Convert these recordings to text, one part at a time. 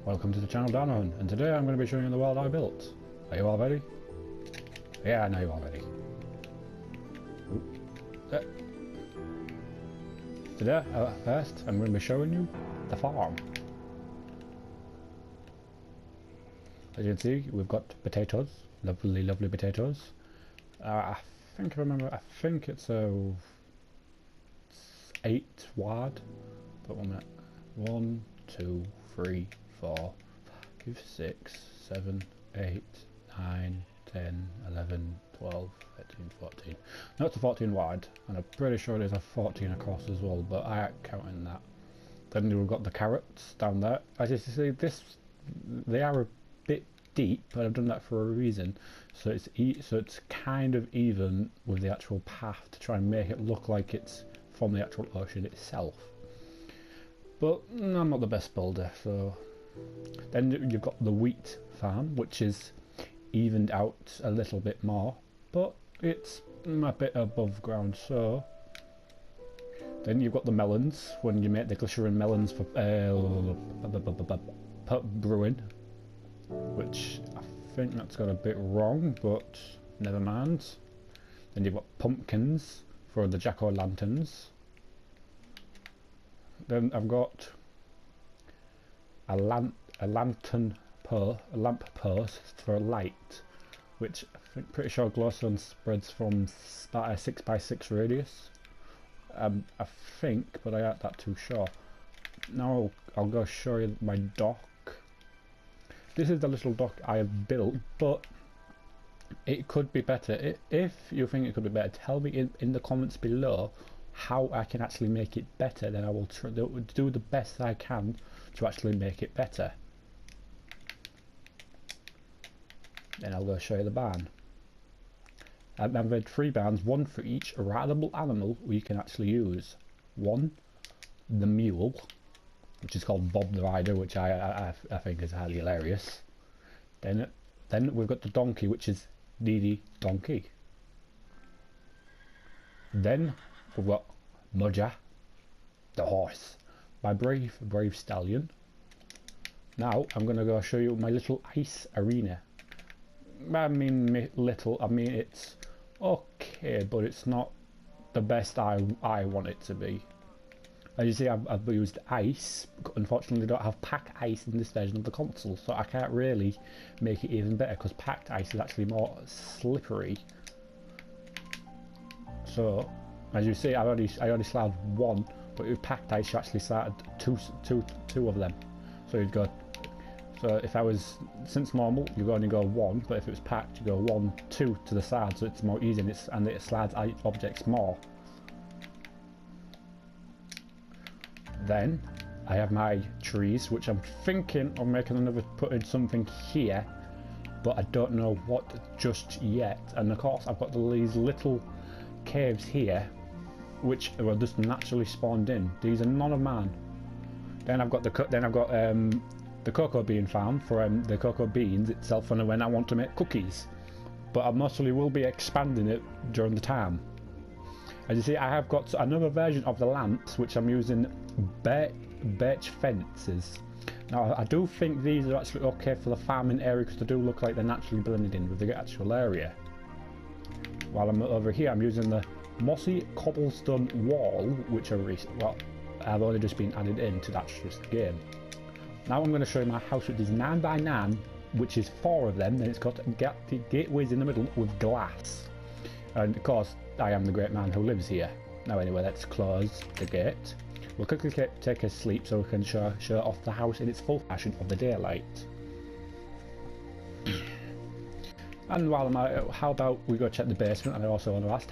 Welcome to the channel Down, and today I'm going to be showing you the world I built. Are you all ready? Yeah, I know you're all ready. Today, first, I'm going to be showing you the farm. As you can see, we've got potatoes, lovely, lovely potatoes. I think it's 8 wide, but 1 minute. 1, 2, 3, 4, 5, 6, 7, 8, 9, 10, 11, 12, 13, 14. No, it's a 14 wide, and I'm pretty sure there's a 14 across as well, but I ain't counting that. Then we've got the carrots down there. As you see, they are a bit deep, but I've done that for a reason. So it's kind of even with the actual path to try and make it look like it's from the actual ocean itself. But I'm not the best builder, so... Then you've got the wheat farm, which is evened out a little bit more, but it's a bit above ground, so... Then you've got the melons, when you make the glycerin melons for brewing, which I think that's got a bit wrong, but never mind. Then you've got pumpkins for the jack-o'-lanterns. Then I've got a lamp post for a light, which I'm pretty sure glowstone spreads from about a 6x6 radius. I think, but I ain't that too sure. Now I'll go show you my dock. This is the little dock I have built, but it could be better. If you think it could be better, tell me in the comments below how I can actually make it better. Then I will do the best I can to actually make it better. Then I'll go show you the barn. I've made 3 barns, 1 for each rideable animal we can actually use. 1, the mule, which is called Bob the Rider, which I think is highly hilarious. Then we've got the donkey, which is Dee Donkey. Then we've got Mudja, the horse, my brave stallion. Now I'm going to go show you my little ice arena. I mean it's okay, but it's not the best I want it to be. As you see, I've used ice. Unfortunately, I don't have packed ice in this version of the console, so I can't really make it even better because packed ice is actually more slippery. So, as you see, I only slide 1, but with packed ice, you actually started two of them. So you'd go. So if I was, since normal, you only go 1, but if it was packed, you go 1, 2 to the side, so it's more easy and it slides objects more. Then I have my trees, which I'm thinking of putting something here, but I don't know what just yet. And of course, I've got these little caves here, which are just naturally spawned in. These are none of mine. Then I've got the cocoa bean farm for the cocoa beans itself, and when I want to make cookies. But I mostly will be expanding it during the time. As you see, I have got another version of the lamps, which I'm using birch fences. Now I do think these are actually okay for the farming area because they do look like they're naturally blended in with the actual area. While I'm over here, I'm using the mossy cobblestone wall, which I've only just been added into that's just the game. Now I'm going to show you my house, which is 9x9, which is 4 of them. Then it's got gateways in the middle with glass. And of course, I am the great man who lives here. Now anyway, let's close the gate. We'll quickly take a sleep so we can show off the house in its full fashion of the daylight. And while I'm out, how about we go check the basement? And I also want to ask,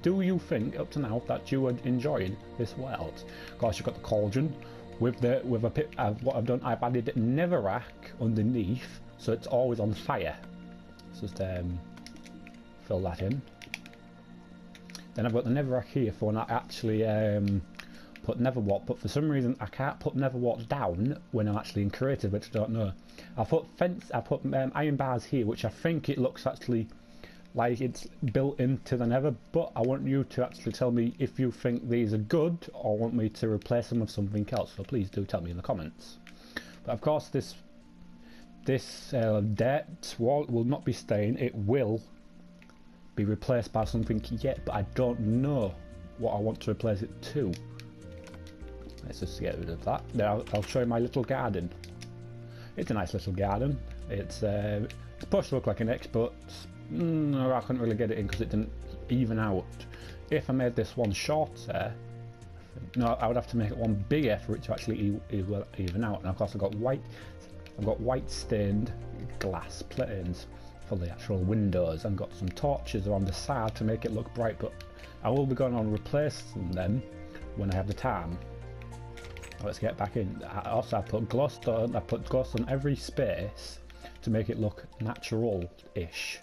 do you think up to now that you are enjoying this world? Of course, you've got the cauldron. With a pit, what I've done, I've added netherrack underneath, so it's always on fire. Let's just fill that in. Then I've got the netherrack here for when I actually put netherwart, but for some reason I can't put netherwart down when I'm actually in creative, which I don't know. I put iron bars here, which I think it looks actually like it's built into the nether, but I want you to actually tell me if you think these are good or want me to replace them with something else, so please do tell me in the comments. But of course this dirt wall will not be staying. It will be replaced by something yet, but I don't know what I want to replace it to. Let's just get rid of that. Now I'll show you my little garden. It's a nice little garden. It's supposed to look like an X, but no, I couldn't really get it in because it didn't even out. If I made this one shorter, no, I would have to make it one bigger for it to actually even out. And of course I've got white stained glass planes for the actual windows, and got some torches around the side to make it look bright, but I will be going on replacing them when I have the time. Let's get back in. I put glowstone. I put glowstone every space to make it look natural-ish.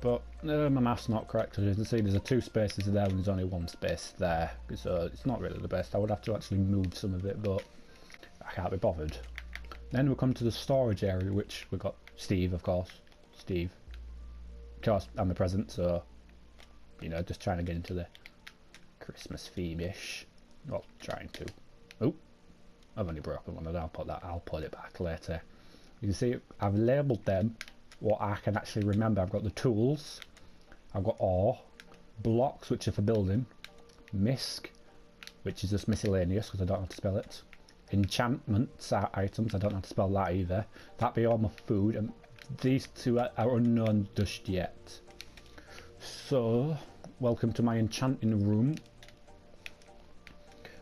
But my math's not correct. As you can see, there's 2 spaces there and there's only 1 space there, so it's not really the best. I would have to actually move some of it, but I can't be bothered. Then we'll come to the storage area, which we've got Steve, of course. Steve. Of course, I'm the present, so you know, just trying to get into the Christmas theme-ish. Well, trying to. Oh, I've only broken one of them. I'll put it back later. You can see I've labelled them what I can actually remember. I've got the tools, I've got ore, blocks, which are for building, misc, which is just miscellaneous because I don't know how to spell it, enchantments items, I don't know how to spell that either. That'd be all my food, and these 2 are unknown just yet. So, welcome to my enchanting room.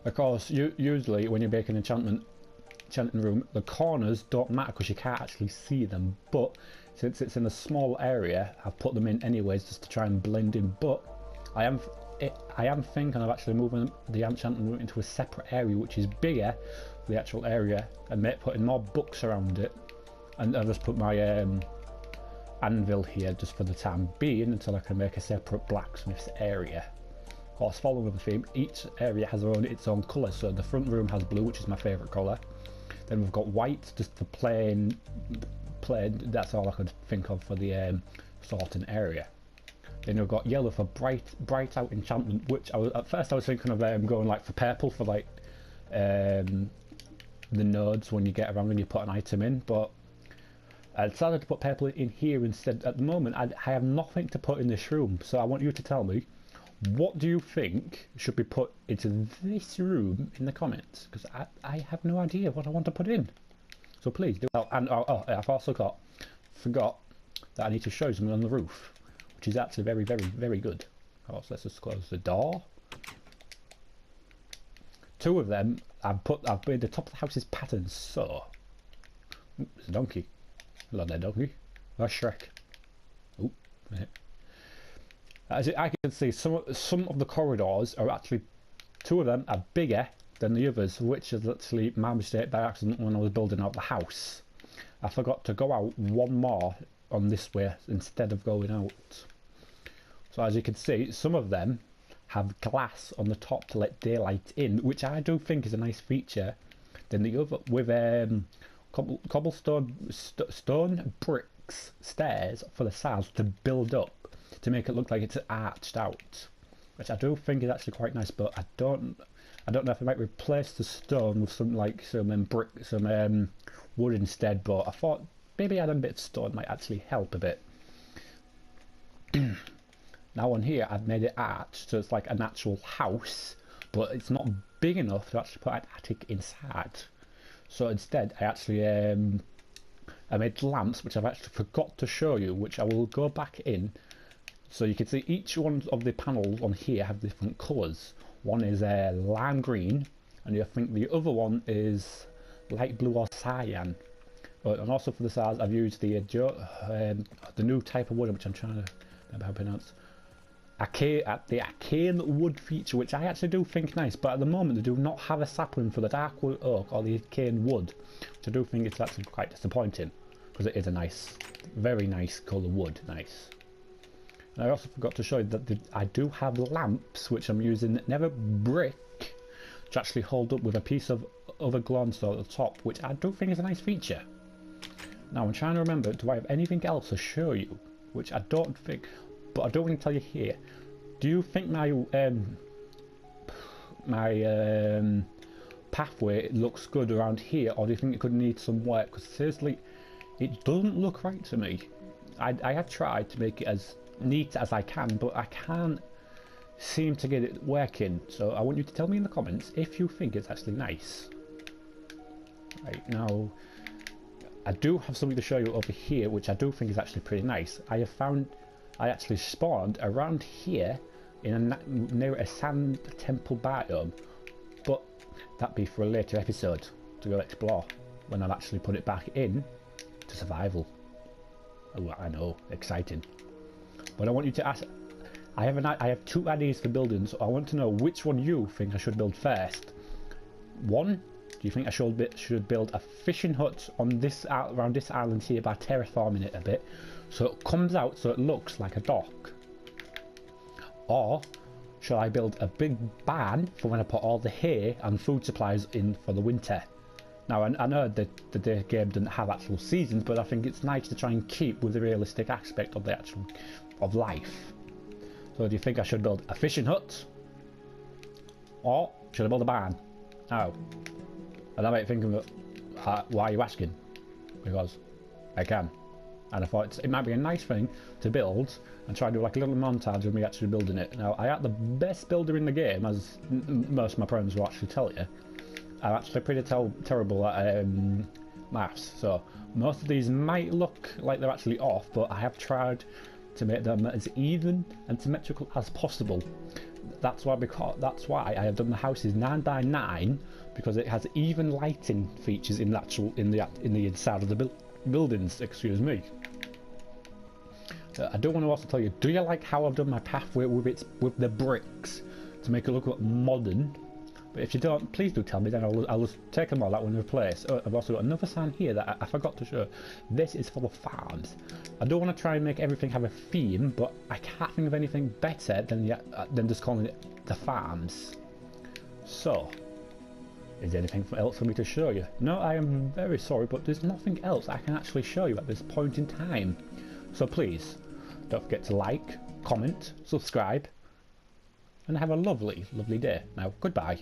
Of course, usually when you make an enchanting room, the corners don't matter because you can't actually see them, but since it's in a small area, I've put them in anyways just to try and blend in. But I am thinking of actually moving the enchanting room into a separate area which is bigger for the actual area, and putting more books around it, and I'll just put my anvil here just for the time being until I can make a separate blacksmith's area. Of course, following the theme, each area has its own colour. So the front room has blue, which is my favourite colour. Then we've got white, just for plain. That's all I could think of for the sorting area. Then we've got yellow for bright out enchantment, which at first I was thinking of going like for purple for like the nodes when you get around and you put an item in, but I decided to put purple in here instead. At the moment, I have nothing to put in this room, so I want you to tell me, what do you think should be put into this room in the comments? Because I have no idea what I want to put in. So please do. Oh, and I've also forgot that I need to show you something on the roof, which is actually very, very, very good. Oh, so let's just close the door. 2 of them I've made the top of the house's patterns. So there's a donkey. Hello there, donkey. That's Shrek. Oh, yeah. As I can see, some of the corridors are actually, 2 of them are bigger than the others, which is actually my mistake by accident when I was building out the house. I forgot to go out 1 more on this way instead of going out. So as you can see, some of them have glass on the top to let daylight in, which I do think is a nice feature. Then the other with cobblestone stone bricks stairs for the sides to build up to make it look like it's arched out, which I do think is actually quite nice. But I don't know if I might replace the stone with some wood instead. But I thought maybe adding a bit of stone might actually help a bit. Now on here I've made it arched, so it's like an actual house, but it's not big enough to actually put an attic inside. So instead I actually I made lamps, which I've actually forgot to show you, which I will go back in. So you can see each one of the panels on here have different colours. One is lime green, and I think the other one is light blue or cyan. And also for the sides, I've used the new type of wood, which I'm trying to remember how to pronounce. The arcane wood feature, which I actually do think nice, but at the moment they do not have a sapling for the dark wood oak or the arcane wood, which I do think it's actually quite disappointing, because it is a nice, very nice colour wood, nice. And I also forgot to show you that I do have lamps, which I'm using never brick, to actually hold up with a piece of other glowstone at the top, which I do think is a nice feature. Now I'm trying to remember, do I have anything else to show you? Which I don't think, but I don't want to tell you here. Do you think my pathway looks good around here, or do you think it could need some work? Because seriously, it doesn't look right to me. I have tried to make it as neat as I can, but I can't seem to get it working. So I want you to tell me in the comments if you think it's actually nice. Right, now I do have something to show you over here, which I do think is actually pretty nice. I actually spawned around here in near a sand temple biome, but that'd be for a later episode to go explore when I've actually put it back in to survival. Oh, I know, exciting. But I want you to ask. I have 2 ideas for building, so I want to know which one you think I should build first. 1, do you think I should build a fishing hut on this around this island here by terraforming it a bit, so it comes out so it looks like a dock? Or should I build a big barn for when I put all the hay and food supplies in for the winter? Now I know that the game doesn't have actual seasons, but I think it's nice to try and keep with the realistic aspect of the actual of life. So do you think I should build a fishing hut, or should I build a barn? Oh, and I might think of why are you asking? Because I can, and I thought it might be a nice thing to build and try to do like a little montage of me actually building it. Now I am the best builder in the game, as most of my friends will actually tell you. I'm actually pretty terrible at maths, so most of these might look like they're actually off, but I have tried to make them as even and symmetrical as possible. That's why I have done the houses 9 by 9, because it has even lighting features in the inside of the buildings. Excuse me. I do want to also tell you, do you like how I've done my pathway with the bricks to make it look modern? But if you don't, please do tell me, then I'll just take them all out in replace. Oh, I've also got another sign here that I forgot to show. This is for the farms. I don't want to try and make everything have a theme, but I can't think of anything better than just calling it the farms. So, is there anything else for me to show you? No, I am very sorry, but there's nothing else I can actually show you at this point in time. So please, don't forget to like, comment, subscribe, and have a lovely, lovely day. Now, goodbye.